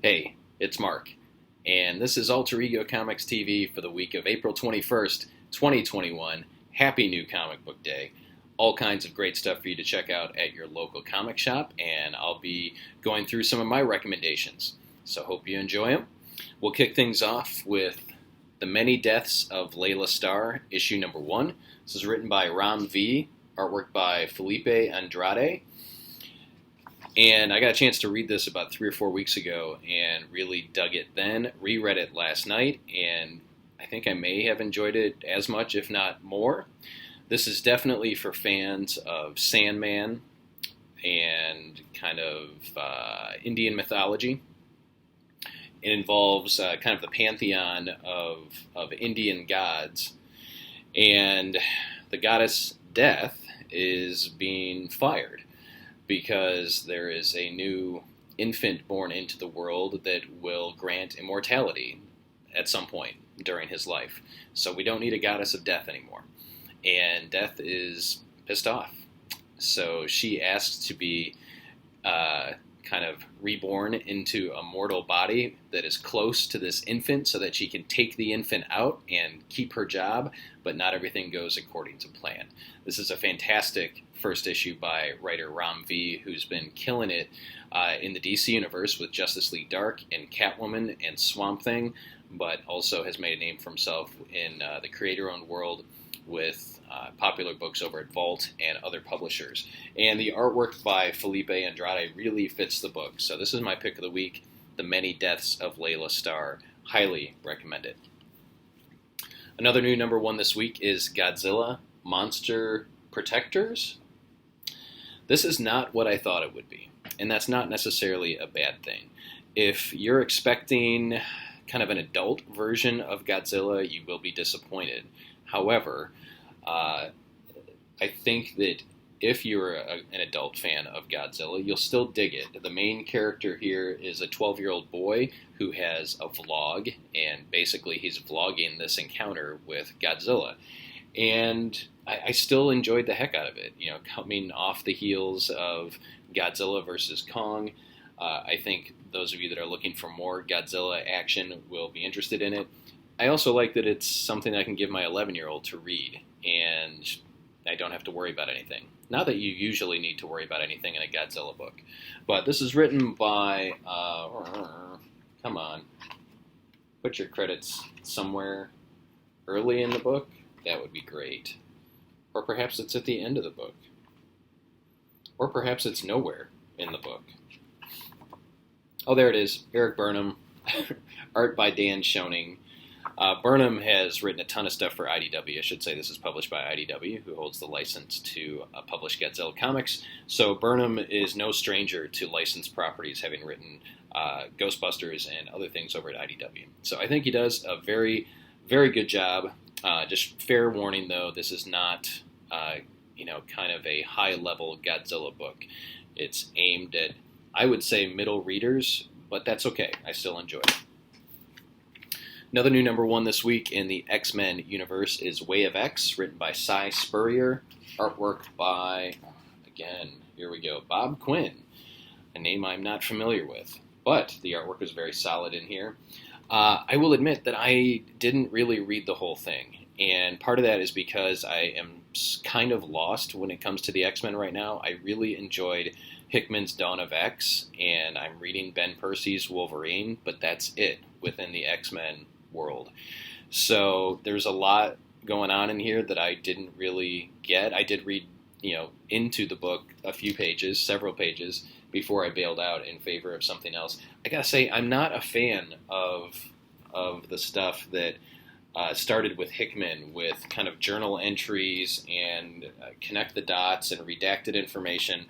Hey, it's Marc, and this is Alter Ego Comics TV for the week of April 21st, 2021. Happy New Comic Book Day. All kinds of great stuff for you to check out at your local comic shop, and I'll be going through some of my recommendations. So hope you enjoy them. We'll kick things off with The Many Deaths of Layla Starr, issue number 1. This is written by Ram V, artwork by Felipe Andrade. And I got a chance to read this about 3 or 4 weeks ago and really dug it then, reread it last night, and I think I may have enjoyed it as much, if not more. This is definitely for fans of Sandman and kind of Indian mythology. It involves kind of the pantheon of Indian gods, and the goddess Death is being fired because there is a new infant born into the world that will grant immortality at some point during his life. So we don't need a goddess of death anymore. And Death is pissed off. So she asks to be kind of reborn into a mortal body that is close to this infant so that she can take the infant out and keep her job, but not everything goes according to plan. This is a fantastic first issue by writer Ram V, who's been killing it in the DC universe with Justice League Dark and Catwoman and Swamp Thing, but also has made a name for himself in the creator-owned world with popular books over at Vault and other publishers. And the artwork by Felipe Andrade really fits the book. So this is my pick of the week, The Many Deaths of Layla Starr. Highly recommend it. Another new number 1 this week is Godzilla Monster Protectors. This is not what I thought it would be, and that's not necessarily a bad thing. If you're expecting kind of an adult version of Godzilla, you will be disappointed. However, I think that if you're an adult fan of Godzilla, you'll still dig it. The main character here is a 12-year-old boy who has a vlog, and basically he's vlogging this encounter with Godzilla. And I still enjoyed the heck out of it. You know, coming off the heels of Godzilla versus Kong, I think those of you that are looking for more Godzilla action will be interested in it. I also like that it's something I can give my 11-year-old to read, and I don't have to worry about anything. Not that you usually need to worry about anything in a Godzilla book. But this is written by, come on, put your credits somewhere early in the book. That would be great. Or perhaps it's at the end of the book. Or perhaps it's nowhere in the book. Oh, there it is. Eric Burnham. Art by Dan Schoening. Burnham has written a ton of stuff for IDW. I should say this is published by IDW, who holds the license to publish Godzilla comics. So Burnham is no stranger to licensed properties, having written Ghostbusters and other things over at IDW. So I think he does a very, very good job. Just fair warning, though, this is not, kind of a high-level Godzilla book. It's aimed at, I would say, middle readers, but that's okay. I still enjoy it. Another new number 1 this week in the X-Men universe is Way of X, written by Cy Spurrier, artwork by, again, here we go, Bob Quinn, a name I'm not familiar with, but the artwork is very solid in here. I will admit that I didn't really read the whole thing, and part of that is because I am kind of lost when it comes to the X-Men right now. I really enjoyed Hickman's Dawn of X, and I'm reading Ben Percy's Wolverine, but that's it within the X-Men world. So there's a lot going on in here that I didn't really get. I did read, into the book a few pages, several pages, before I bailed out in favor of something else. I gotta say, I'm not a fan of the stuff that started with Hickman, with kind of journal entries and connect the dots and redacted information.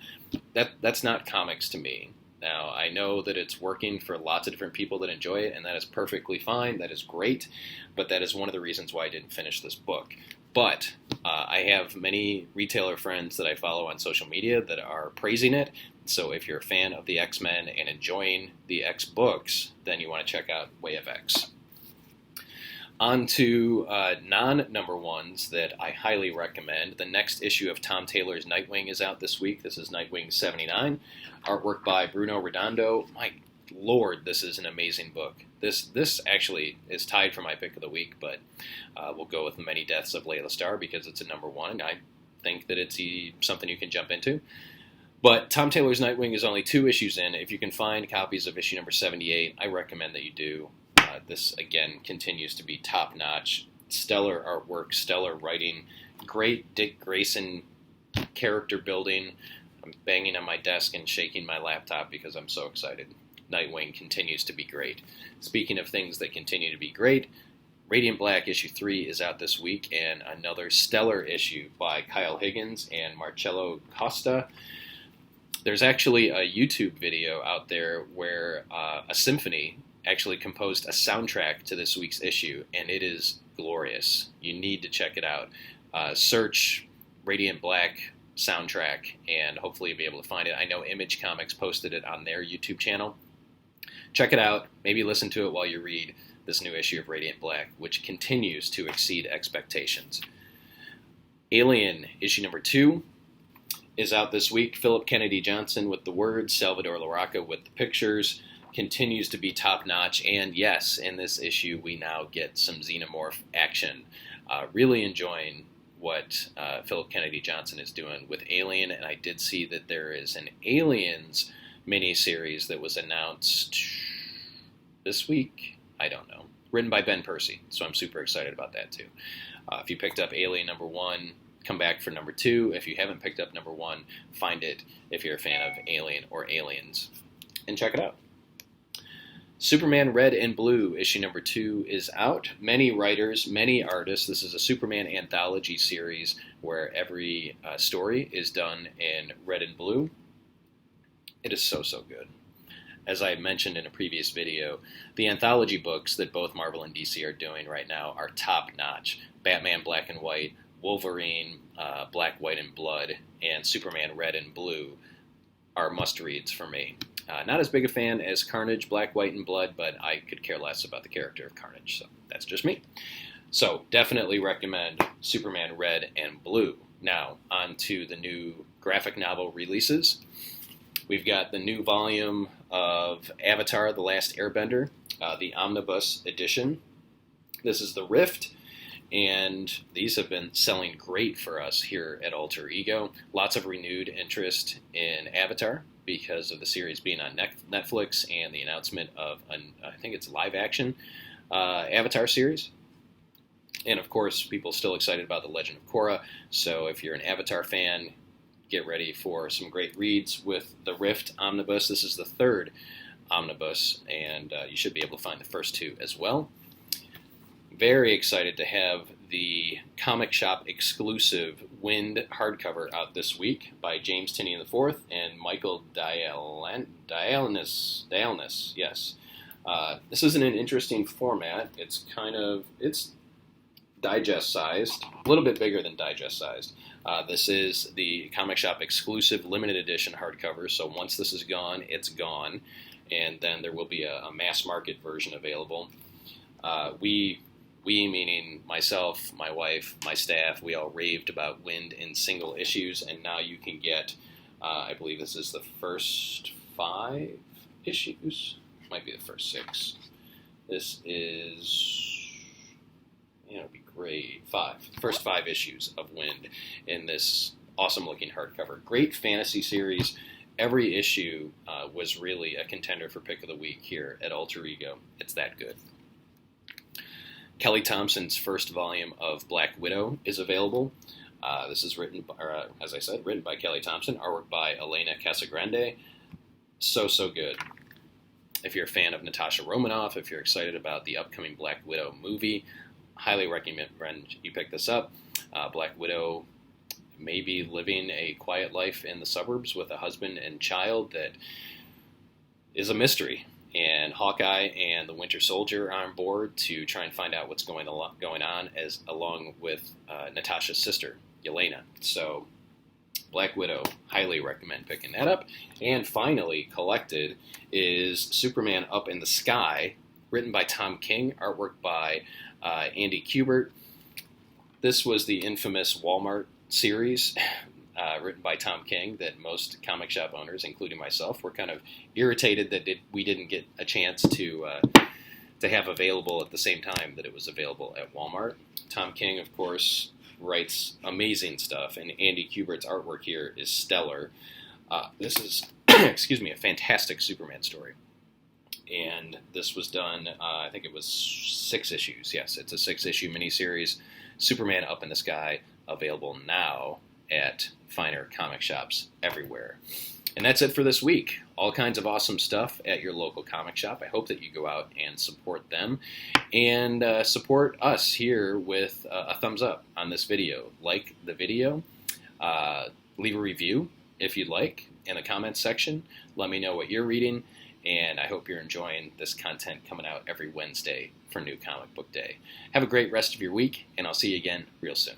That's not comics to me. Now, I know that it's working for lots of different people that enjoy it, and that is perfectly fine. That is great, but that is one of the reasons why I didn't finish this book. But I have many retailer friends that I follow on social media that are praising it. So if you're a fan of the X-Men and enjoying the X books, then you want to check out Way of X. On to non-number ones that I highly recommend. The next issue of Tom Taylor's Nightwing is out this week. This is Nightwing 79. Artwork by Bruno Redondo. My Lord, this is an amazing book. This actually is tied for my pick of the week, but we'll go with Many Deaths of Layla Starr because it's a number one. I think that it's something you can jump into. But Tom Taylor's Nightwing is only 2 issues in. If you can find copies of issue number 78, I recommend that you do. This, again, continues to be top-notch. Stellar artwork, stellar writing, great Dick Grayson character building. I'm banging on my desk and shaking my laptop because I'm so excited. Nightwing continues to be great. Speaking of things that continue to be great, Radiant Black issue 3 is out this week, and another stellar issue by Kyle Higgins and Marcello Costa. There's actually a YouTube video out there where a symphony actually composed a soundtrack to this week's issue, and it is glorious. You need to check it out. Search Radiant Black soundtrack, and hopefully you'll be able to find it. I know Image Comics posted it on their YouTube channel. Check it out. Maybe listen to it while you read this new issue of Radiant Black, which continues to exceed expectations. Alien issue number 2 is out this week. Philip Kennedy Johnson with the words, Salvador Larroca with the pictures. Continues to be top-notch, and yes, in this issue we now get some xenomorph action. Really enjoying what Philip Kennedy Johnson is doing with Alien, and I did see that there is an Aliens miniseries that was announced this week. I don't know. Written by Ben Percy, so I'm super excited about that too. If you picked up Alien number 1, come back for number 2. If you haven't picked up number 1, find it if you're a fan of Alien or Aliens, and check it out. Superman Red and Blue issue number 2 is out. Many writers, many artists. This is a Superman anthology series where every story is done in red and blue. It is so, so good. As I mentioned in a previous video, the anthology books that both Marvel and DC are doing right now are top-notch. Batman Black and White, Wolverine Black, White, and Blood, and Superman Red and Blue are must-reads for me. Not as big a fan as Carnage, Black, White, and Blood, but I could care less about the character of Carnage, so that's just me. So definitely recommend Superman Red and Blue. Now, on to the new graphic novel releases. We've got the new volume of Avatar: The Last Airbender, the Omnibus Edition. This is the Rift, and these have been selling great for us here at Alter Ego. Lots of renewed interest in Avatar because of the series being on Netflix and the announcement of, I think it's live-action Avatar series. And, of course, people still excited about The Legend of Korra. So if you're an Avatar fan, get ready for some great reads with the Rift Omnibus. This is the 3rd Omnibus, and you should be able to find the first 2 as well. Very excited to have the Comic Shop exclusive Wind hardcover out this week by James Tynion IV and Michael Dialnis. Yes. This is in an interesting format. It's digest sized, a little bit bigger than digest sized. This is the Comic Shop exclusive limited edition hardcover, so once this is gone, it's gone, and then there will be a mass market version available. We, meaning myself, my wife, my staff, we all raved about Wind in single issues, and now you can get, I believe this is the first 5 issues, might be the first 6. This is, it'd be great, 5, first 5 issues of Wind in this awesome looking hardcover. Great fantasy series. Every issue was really a contender for pick of the week here at Alter Ego. It's that good. Kelly Thompson's first volume of Black Widow is available. This is written by Kelly Thompson, artwork by Elena Casagrande. So good. If you're a fan of Natasha Romanoff, if you're excited about the upcoming Black Widow movie, highly recommend you pick this up. Black Widow may be living a quiet life in the suburbs with a husband and child that is a mystery. And Hawkeye and the Winter Soldier are on board to try and find out what's going on, along with Natasha's sister, Yelena. So, Black Widow, highly recommend picking that up. And finally, collected is Superman Up in the Sky, written by Tom King, artwork by Andy Kubert. This was the infamous Walmart series. written by Tom King, that most comic shop owners, including myself, were kind of irritated that we didn't get a chance to have available at the same time that it was available at Walmart. Tom King, of course, writes amazing stuff, and Andy Kubert's artwork here is stellar. This is, excuse me, a fantastic Superman story. And this was done, I think it was 6 issues. Yes, it's a 6-issue miniseries, Superman Up in the Sky, available now at finer comic shops everywhere. And that's it for this week. All kinds of awesome stuff at your local comic shop. I hope that you go out and support them, and support us here with a thumbs up on this video. Like the video, leave a review if you'd like in the comments section. Let me know what you're reading, and I hope you're enjoying this content coming out every Wednesday for New Comic Book Day. Have a great rest of your week, and I'll see you again real soon.